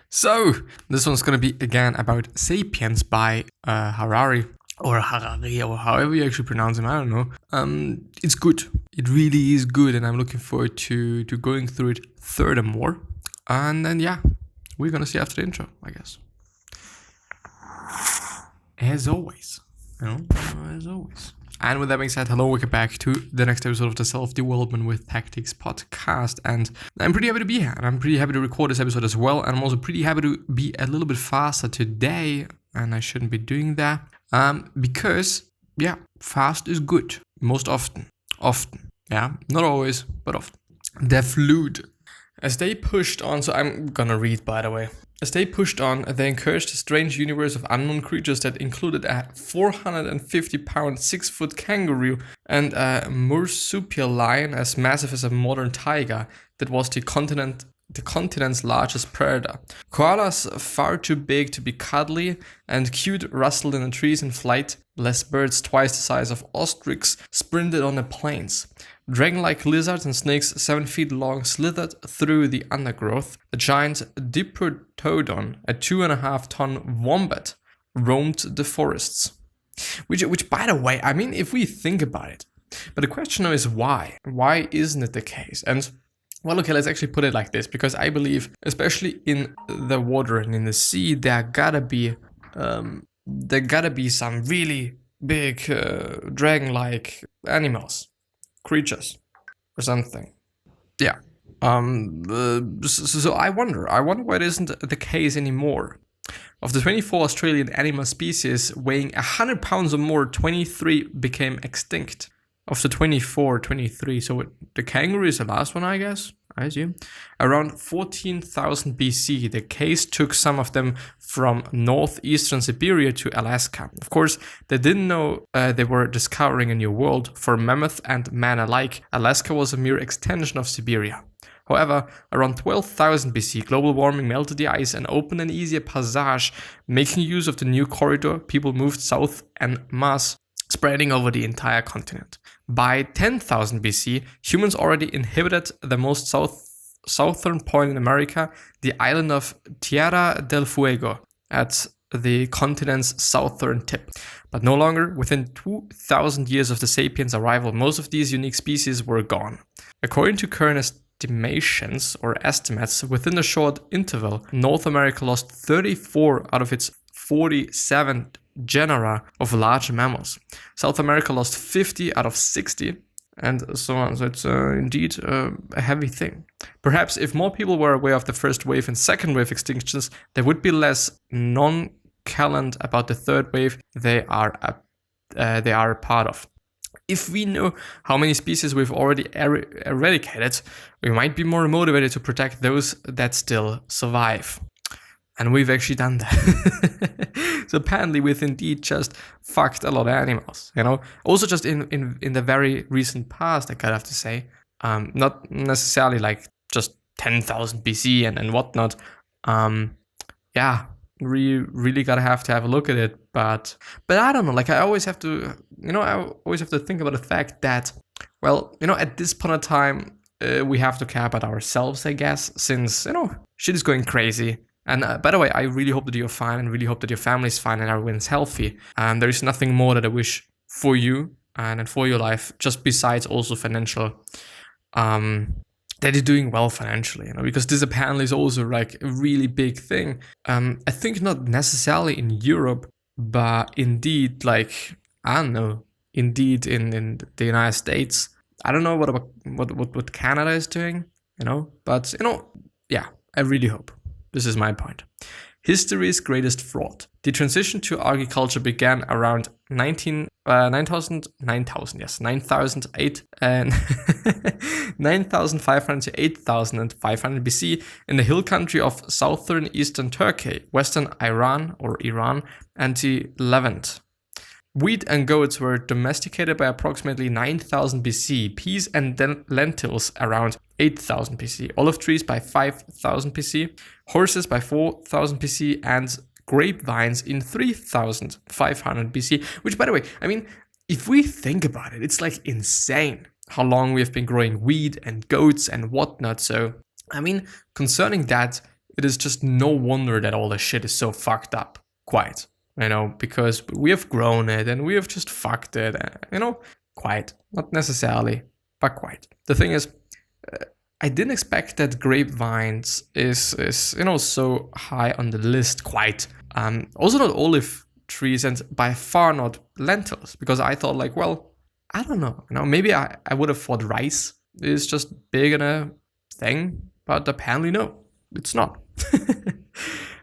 So, this one's gonna be again about Sapiens by Harari, or Harari, or however you actually pronounce him, I don't know. It's good. It really is good, and I'm looking forward to going through it furthermore. And then, yeah, we're gonna see after the intro, I guess. As always, as always. And with that being said, hello, welcome back to the next episode of the Self-Development with Tactics podcast. And I'm pretty happy to be here, and I'm pretty happy to record this episode as well. And I'm also pretty happy to be a little bit faster today, and I shouldn't be doing that. Because, yeah, fast is good. Most often. Yeah, not always, but often. The flute. As they pushed on, so I'm gonna read, by the way. As they pushed on, they encouraged a strange universe of unknown creatures that included a 450-pound 6-foot kangaroo and a marsupial lion as massive as a modern tiger that was the continent's largest predator. Koalas far too big to be cuddly and cute rustled in the trees in flight, less birds twice the size of ostriches sprinted on the plains. Dragon-like lizards and snakes 7 feet long slithered through the undergrowth. The giant Diprotodon, a 2.5-ton wombat, roamed the forests. Which, by the way, I mean, if we think about it, but the question now is why? Why isn't it the case? And well, okay, let's actually put it like this, because I believe, especially in the water and in the sea, there gotta be some really big dragon-like animals. Creatures or something. Yeah. So I wonder why it isn't the case anymore. Of the 24 Australian animal species weighing 100 pounds or more, 23 became extinct. Of the 23, so the kangaroo is the last one, I guess. I assume. Around 14,000 BC, the case took some of them from northeastern Siberia to Alaska. Of course, they didn't know they were discovering a new world. For mammoth and man alike, Alaska was a mere extension of Siberia. However, around 12,000 BC, global warming melted the ice and opened an easier passage. Making use of the new corridor, people moved south en masse, spreading over the entire continent. By 10,000 BC, humans already inhabited the most southern point in America, the island of Tierra del Fuego, at the continent's southern tip. But no longer, within 2,000 years of the Sapiens' arrival, most of these unique species were gone. According to current estimations or estimates, within a short interval, North America lost 34 out of its 47 genera of large mammals. South America lost 50 out of 60, and so on. So it's indeed a heavy thing. Perhaps if more people were aware of the first wave and second wave extinctions, there would be less nonchalant about the third wave they are a part of. If we know how many species we've already eradicated, we might be more motivated to protect those that still survive. And we've actually done that. So apparently we've indeed just fucked a lot of animals, Also just in the very recent past, I gotta have to say. Not necessarily like just 10,000 BC and whatnot. We really gotta have a look at it. But I don't know, like I always have to, think about the fact that, well, at this point in time, we have to care about ourselves, I guess, since, shit is going crazy. And by the way, I really hope that you're fine and really hope that your family's fine and everyone's healthy. And there is nothing more that I wish for you and for your life, just besides also financial, that you're doing well financially, because this apparently is also like a really big thing. I think not necessarily in Europe, but indeed, like, I don't know, indeed in the United States. I don't know what Canada is doing, but, yeah, I really hope. This is my point. History's greatest fraud. The transition to agriculture began around 9,008 and 9,500 to 8,500 BC in the hill country of southern eastern Turkey, western Iran, and the Levant. Wheat and goats were domesticated by approximately 9,000 BC, peas and lentils around 8,000 BC, olive trees by 5,000 BC, horses by 4,000 BC, and grapevines in 3,500 BC, which, by the way, I mean, if we think about it, it's like insane how long we have been growing wheat and goats and whatnot. So, I mean, concerning that, it is just no wonder that all the shit is so fucked up. Quite. Because we have grown it and we have just fucked it. Quite. Not necessarily, but quite. The thing is, I didn't expect that grapevines is so high on the list. Quite. Also not olive trees, and by far not lentils, because I thought like, well, I don't know. Maybe I would have thought rice is just big in a thing, but apparently no, it's not.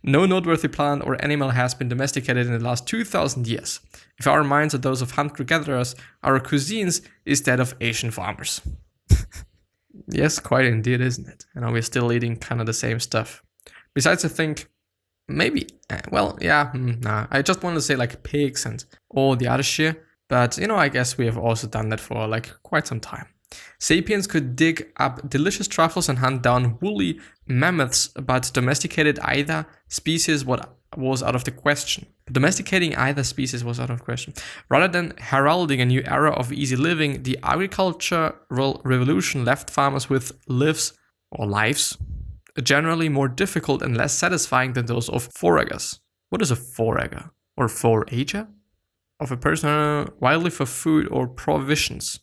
No noteworthy plant or animal has been domesticated in the last 2,000 years. If our minds are those of hunter-gatherers, our cuisines is that of Asian farmers. Yes, quite indeed, isn't it? We're still eating kind of the same stuff. Besides, I think maybe, I just want to say like pigs and all the other shit. But, I guess we have also done that for like quite some time. Sapiens could dig up delicious truffles and hunt down woolly mammoths, but domesticated either species was out of the question. Domesticating either species was out of question. Rather than heralding a new era of easy living, the agricultural revolution left farmers with lives generally more difficult and less satisfying than those of foragers. What is a forager? Or forager? Of a person wildly for food or provisions.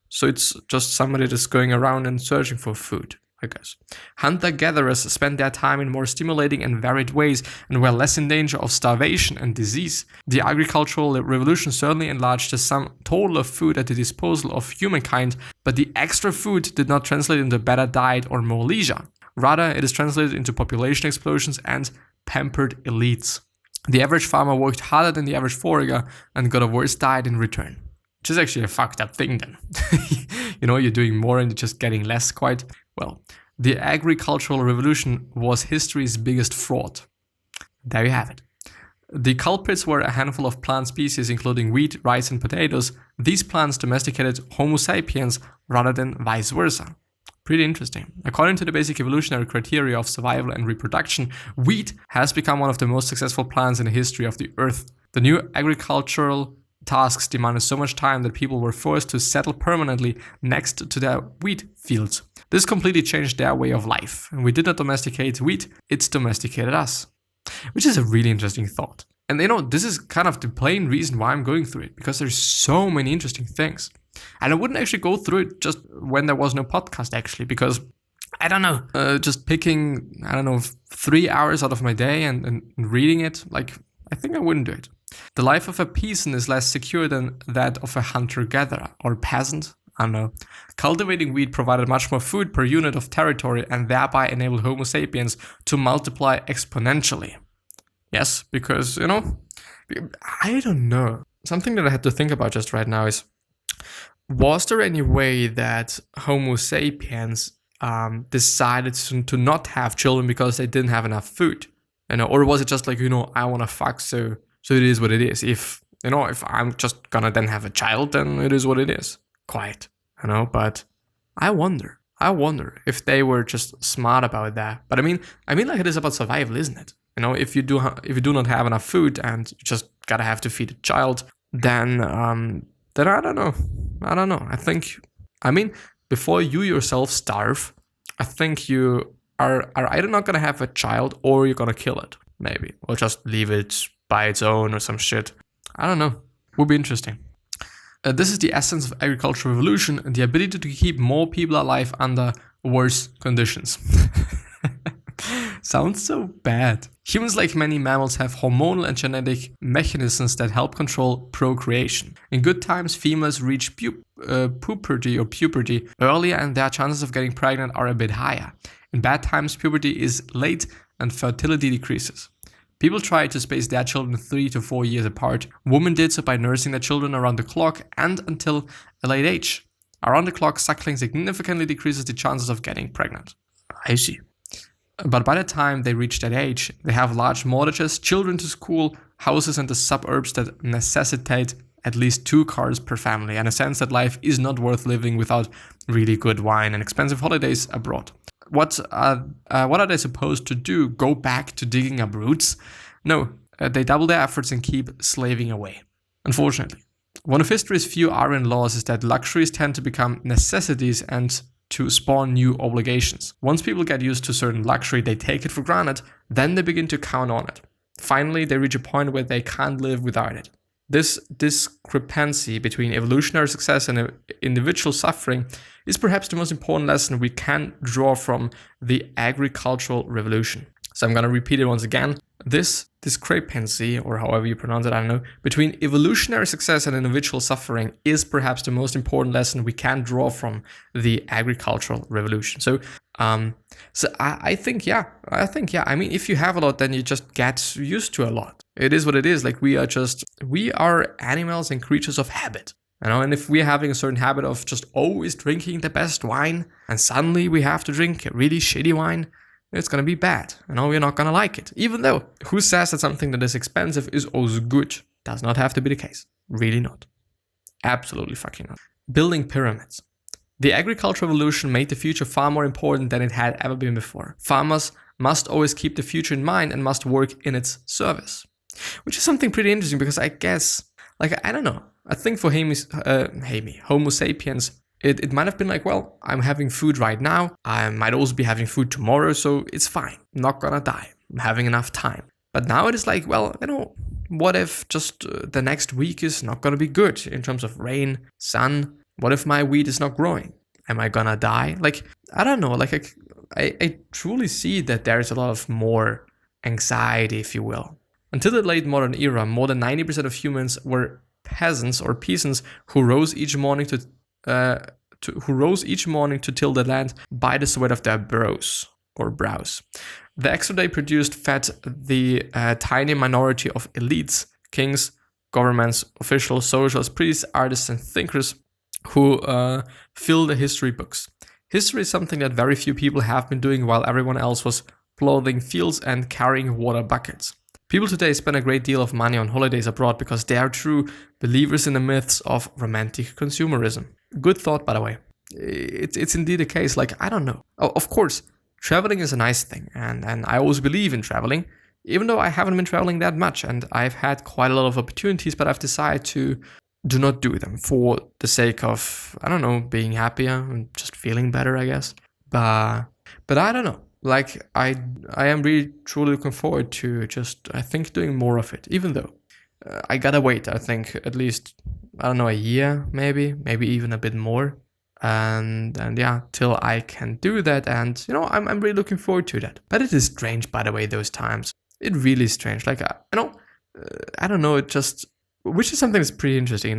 So it's just somebody that's going around and searching for food, I guess. Hunter-gatherers spent their time in more stimulating and varied ways and were less in danger of starvation and disease. The agricultural revolution certainly enlarged the sum total of food at the disposal of humankind, but the extra food did not translate into better diet or more leisure. Rather, it is translated into population explosions and pampered elites. The average farmer worked harder than the average forager and got a worse diet in return. Which is actually a fucked up thing then. You're doing more and you're just getting less quite. Well, the agricultural revolution was history's biggest fraud. There you have it. The culprits were a handful of plant species including wheat, rice and potatoes. These plants domesticated Homo sapiens rather than vice versa. Pretty interesting. According to the basic evolutionary criteria of survival and reproduction, wheat has become one of the most successful plants in the history of the earth. The new agricultural tasks demanded so much time that people were forced to settle permanently next to their wheat fields. This completely changed their way of life. And we did not domesticate wheat, it's domesticated us. Which is a really interesting thought. And this is kind of the plain reason why I'm going through it, because there's so many interesting things. And I wouldn't actually go through it just when there was no podcast actually, because I don't know, just picking, 3 hours out of my day and reading it, I think I wouldn't do it. The life of a peasant is less secure than that of a hunter-gatherer or peasant. I don't know. Cultivating wheat provided much more food per unit of territory and thereby enabled Homo sapiens to multiply exponentially. Yes, because, I don't know. Something that I had to think about just right now is, was there any way that Homo sapiens decided to not have children because they didn't have enough food? Or was it just like, I want to fuck, so it is what it is. If I'm just gonna then have a child, then it is what it is. Quite, but I wonder if they were just smart about that. But I mean like it is about survival, isn't it? If you do not have enough food and you just gotta have to feed a child, then I don't know. I think, before you yourself starve, I think you are either not gonna have a child or you're gonna kill it, maybe, or just leave it by its own or some shit. I don't know. Would be interesting. This is the essence of agricultural revolution, the ability to keep more people alive under worse conditions. Sounds so bad. Humans, like many mammals, have hormonal and genetic mechanisms that help control procreation. In good times, females reach puberty earlier and their chances of getting pregnant are a bit higher. In bad times, puberty is late and fertility decreases. People try to space their children 3 to 4 years apart. Women did so by nursing their children around the clock and until a late age. Around the clock, suckling significantly decreases the chances of getting pregnant. I see. But by the time they reach that age, they have large mortgages, children to school, houses in the suburbs that necessitate at least 2 cars per family, and a sense that life is not worth living without really good wine and expensive holidays abroad. What are they supposed to do? Go back to digging up roots? No, they double their efforts and keep slaving away. Unfortunately. One of history's few iron laws is that luxuries tend to become necessities and to spawn new obligations. Once people get used to certain luxury, they take it for granted, then they begin to count on it. Finally, they reach a point where they can't live without it. This discrepancy between evolutionary success and individual suffering is perhaps the most important lesson we can draw from the agricultural revolution. So I'm going to repeat it once again. This discrepancy, or however you pronounce it, I don't know, between evolutionary success and individual suffering is perhaps the most important lesson we can draw from the agricultural revolution. So I think, yeah. I mean, if you have a lot, then you just get used to a lot. It is what it is. Like we are animals and creatures of habit. And if we're having a certain habit of just always drinking the best wine, and suddenly we have to drink a really shitty wine, it's going to be bad. We're not going to like it. Even though, who says that something that is expensive is also good? Does not have to be the case. Really not. Absolutely fucking not. Building pyramids. The agricultural revolution made the future far more important than it had ever been before. Farmers must always keep the future in mind and must work in its service. Which is something pretty interesting, because I guess, I don't know. I think for Homo sapiens, it might have been like, well, I'm having food right now. I might also be having food tomorrow, so it's fine. I'm not gonna die. I'm having enough time. But now it is like, well, what if just the next week is not gonna be good in terms of rain, sun? What if my wheat is not growing? Am I gonna die? I don't know. I truly see that there is a lot of more anxiety, if you will. Until the late modern era, more than 90% of humans were peasants or peasants who rose each morning to till the land by the sweat of their brows. The extra day produced fed the tiny minority of elites, kings, governments, officials, socialists, priests, artists, and thinkers who fill the history books. History is something that very few people have been doing while everyone else was plowing fields and carrying water buckets. People today spend a great deal of money on holidays abroad because they are true believers in the myths of romantic consumerism. Good thought, by the way. It's indeed the case. I don't know. Oh, of course, traveling is a nice thing, and I always believe in traveling, even though I haven't been traveling that much, and I've had quite a lot of opportunities, but I've decided to do not do them for the sake of, I don't know, being happier and just feeling better, I guess. But I don't know. I am really truly looking forward to just, I think, doing more of it, even though I gotta wait, I think, at least, I don't know, a year, maybe even a bit more. And yeah, till I can do that. And, I'm really looking forward to that. But it is strange, by the way, those times. It really is strange. I don't know, it just, which is something that's pretty interesting,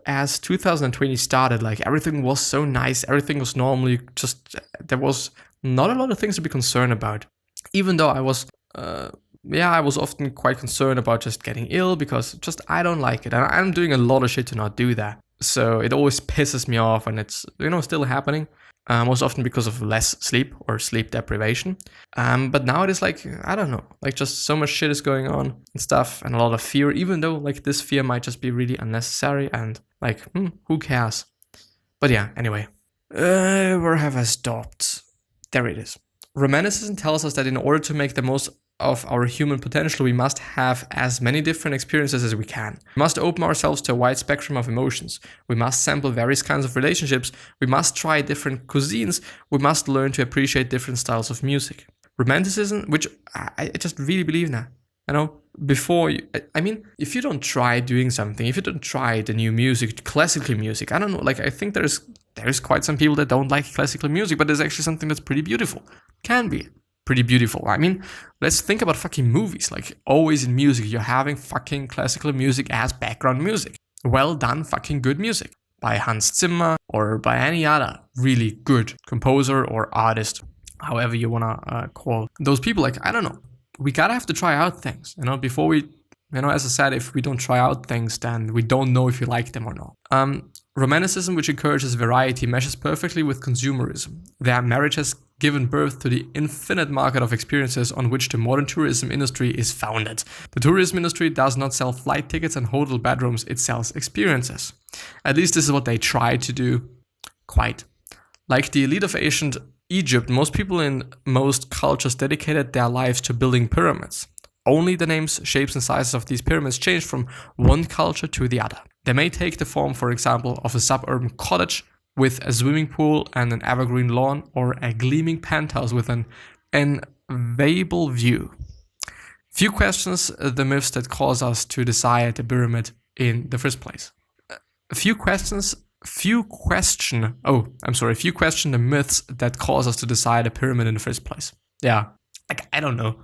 as 2020 started, everything was so nice, everything was normally just, there was not a lot of things to be concerned about. Even though I was often quite concerned about just getting ill, because just I don't like it. And I'm doing a lot of shit to not do that. So it always pisses me off, and it's, still happening. Most often because of less sleep or sleep deprivation. But now it is I don't know, just so much shit is going on and stuff, and a lot of fear, even though this fear might just be really unnecessary and who cares? But yeah, anyway. Where have I stopped? There it is. Romanticism tells us that in order to make the most of our human potential, we must have as many different experiences as we can. We must open ourselves to a wide spectrum of emotions. We must sample various kinds of relationships. We must try different cuisines. We must learn to appreciate different styles of music. Romanticism, which I just really believe in that. If you don't try doing something, if you don't try the new music, classical music, I don't know, I think there's quite some people that don't like classical music, but there's actually something that's pretty beautiful. Can be pretty beautiful. Let's think about fucking movies. Always in music, you're having fucking classical music as background music. Well done fucking good music. By Hans Zimmer or by any other really good composer or artist, however you wanna call those people. I don't know. We gotta have to try out things, before we, as I said, if we don't try out things, then we don't know if you like them or not. Romanticism, which encourages variety, meshes perfectly with consumerism. Their marriage has given birth to the infinite market of experiences on which the modern tourism industry is founded. The tourism industry does not sell flight tickets and hotel bedrooms, it sells experiences. At least this is what they try to do. Quite. Like the elite of ancient Egypt, most people in most cultures dedicated their lives to building pyramids. Only the names, shapes, and sizes of these pyramids changed from one culture to the other. They may take the form, for example, of a suburban cottage, with a swimming pool and an evergreen lawn, or a gleaming penthouse with an enviable view? Few questions the myths that cause us to desire the pyramid in the first place. Few question the myths that cause us to desire the pyramid in the first place. Yeah, like, I don't know.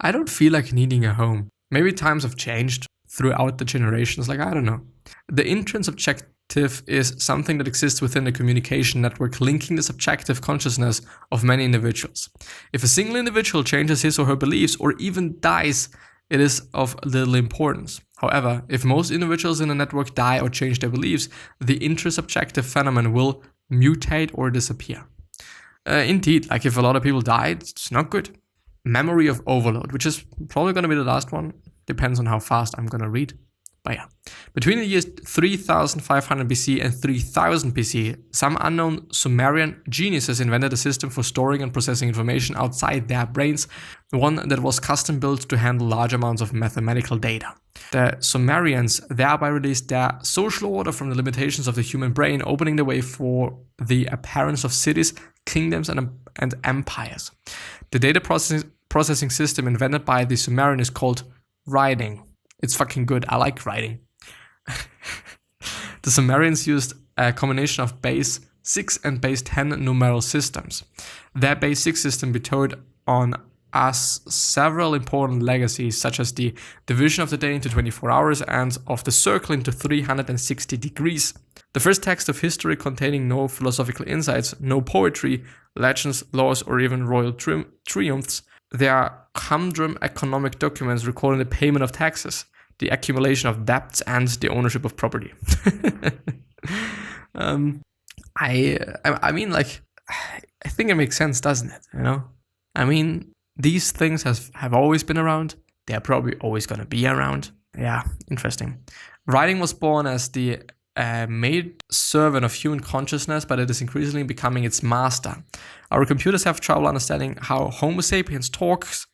I don't feel like needing a home. Maybe times have changed throughout the generations, like, I don't know. The entrance objective is something that exists within the communication network linking the subjective consciousness of many individuals. If a single individual changes his or her beliefs or even dies, it is of little importance. However, if most individuals in a network die or change their beliefs, the intersubjective phenomenon will mutate or disappear. Indeed, like if a lot of people die, it's not good. Memory of overload, which is probably going to be the last one. Depends on how fast I'm going to read. But yeah, between the years 3500 BC and 3000 BC, some unknown Sumerian geniuses invented a system for storing and processing information outside their brains, one that was custom built to handle large amounts of mathematical data. The Sumerians thereby released their social order from the limitations of the human brain, opening the way for the appearance of cities, kingdoms, and empires. The data processing system invented by the Sumerian is called writing. It's fucking good. I like writing. The Sumerians used a combination of base 6 and base 10 numeral systems. Their base 6 system bestowed on us several important legacies, such as the division of the day into 24 hours and of the circle into 360 degrees. The first text of history containing no philosophical insights, no poetry, legends, laws, or even royal triumphs. They are humdrum economic documents recording the payment of taxes, the accumulation of debts, and the ownership of property. I mean, like, I think it makes sense, doesn't it? You know, I mean, these things have always been around. They're probably always going to be around. Yeah, interesting. Writing was born as the maid servant of human consciousness, but it is increasingly becoming its master. Our computers have trouble understanding how Homo sapiens talks,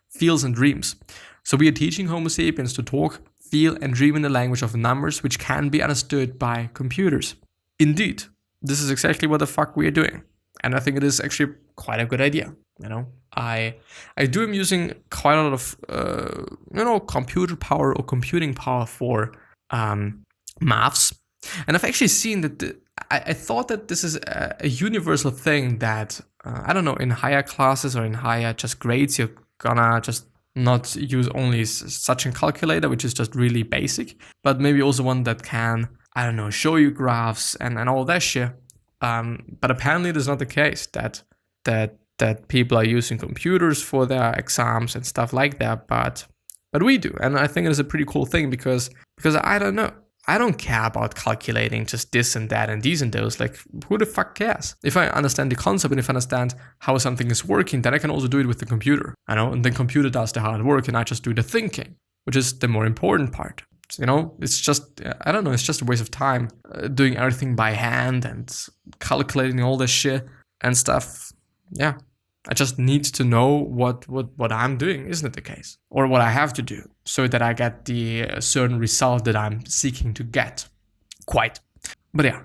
feels, and dreams. So we are teaching Homo sapiens to talk, feel, and dream in the language of numbers, which can be understood by computers. Indeed, this is exactly what the fuck we are doing. And I think it is actually quite a good idea. You know, I do am using quite a lot of, computer power or computing power for maths. And I've actually seen that I thought that this is a universal thing that, I don't know, in higher classes or in higher just grades, you're gonna just not use only such a calculator, which is just really basic, but maybe also one that can, I don't know, show you graphs and all that shit. But apparently it is not the case that people are using computers for their exams and stuff like that, but we do. And I think it is a pretty cool thing because I don't know. I don't care about calculating just this and that and these and those. Like, who the fuck cares? If I understand the concept and if I understand how something is working, then I can also do it with the computer, you know? And the computer does the hard work and I just do the thinking, which is the more important part. You know, it's just, I don't know, it's just a waste of time doing everything by hand and calculating all this shit and stuff. Yeah. I just need to know what I'm doing, isn't it the case? Or what I have to do so that I get the certain result that I'm seeking to get. Quite. But yeah,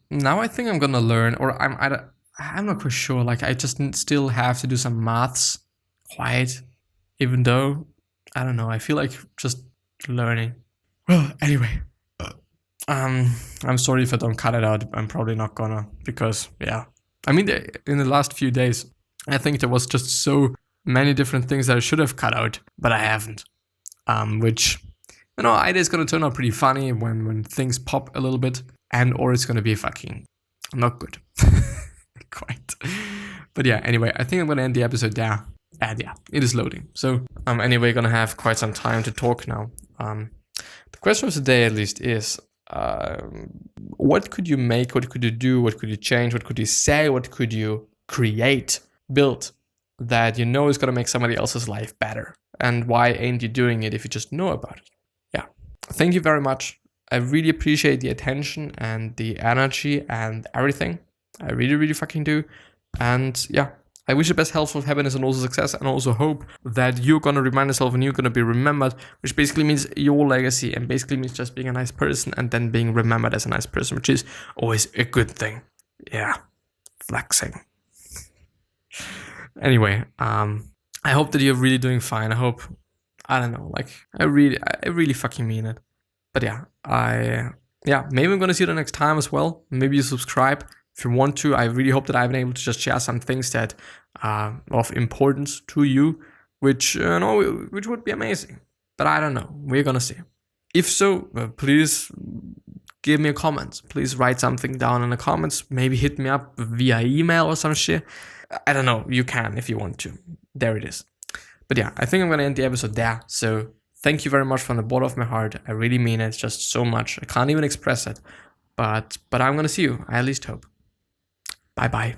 now I think I'm gonna learn, or I'm not quite sure, like I just still have to do some maths, quite, even though, I don't know, I feel like just learning. Well, anyway, I'm sorry if I don't cut it out. I'm probably not gonna, because, yeah. I mean, in the last few days, I think there was just so many different things that I should have cut out, but I haven't. Which, you know, either it's going to turn out pretty funny when things pop a little bit, or it's going to be fucking not good. Quite. But yeah, anyway, I think I'm going to end the episode there. And yeah, it is loading. So anyway, going to have quite some time to talk now. The question of the day, at least, is what could you make? What could you do? What could you change? What could you say? What could you create, build, that you know is going to make somebody else's life better? And why ain't you doing it if you just know about it? Yeah. Thank you very much. I really appreciate the attention and the energy and everything. I really, really fucking do. And yeah, I wish you best health, happiness, and also success, and also hope that you're gonna remind yourself and you're gonna be remembered, which basically means your legacy, and basically means just being a nice person and then being remembered as a nice person, which is always a good thing. Yeah, flexing. Anyway, I hope that you're really doing fine. I hope, I don't know, like I really fucking mean it. But yeah, maybe I'm gonna see you the next time as well. Maybe you subscribe if you want to. I really hope that I've been able to just share some things that are of importance to you, which would be amazing. But I don't know. We're gonna see. If so, please give me a comment. Please write something down in the comments. Maybe hit me up via email or some shit. I don't know. You can if you want to. There it is. But yeah, I think I'm gonna end the episode there. So thank you very much from the bottom of my heart. I really mean it just so much. I can't even express it. But I'm gonna see you. I at least hope. Bye bye.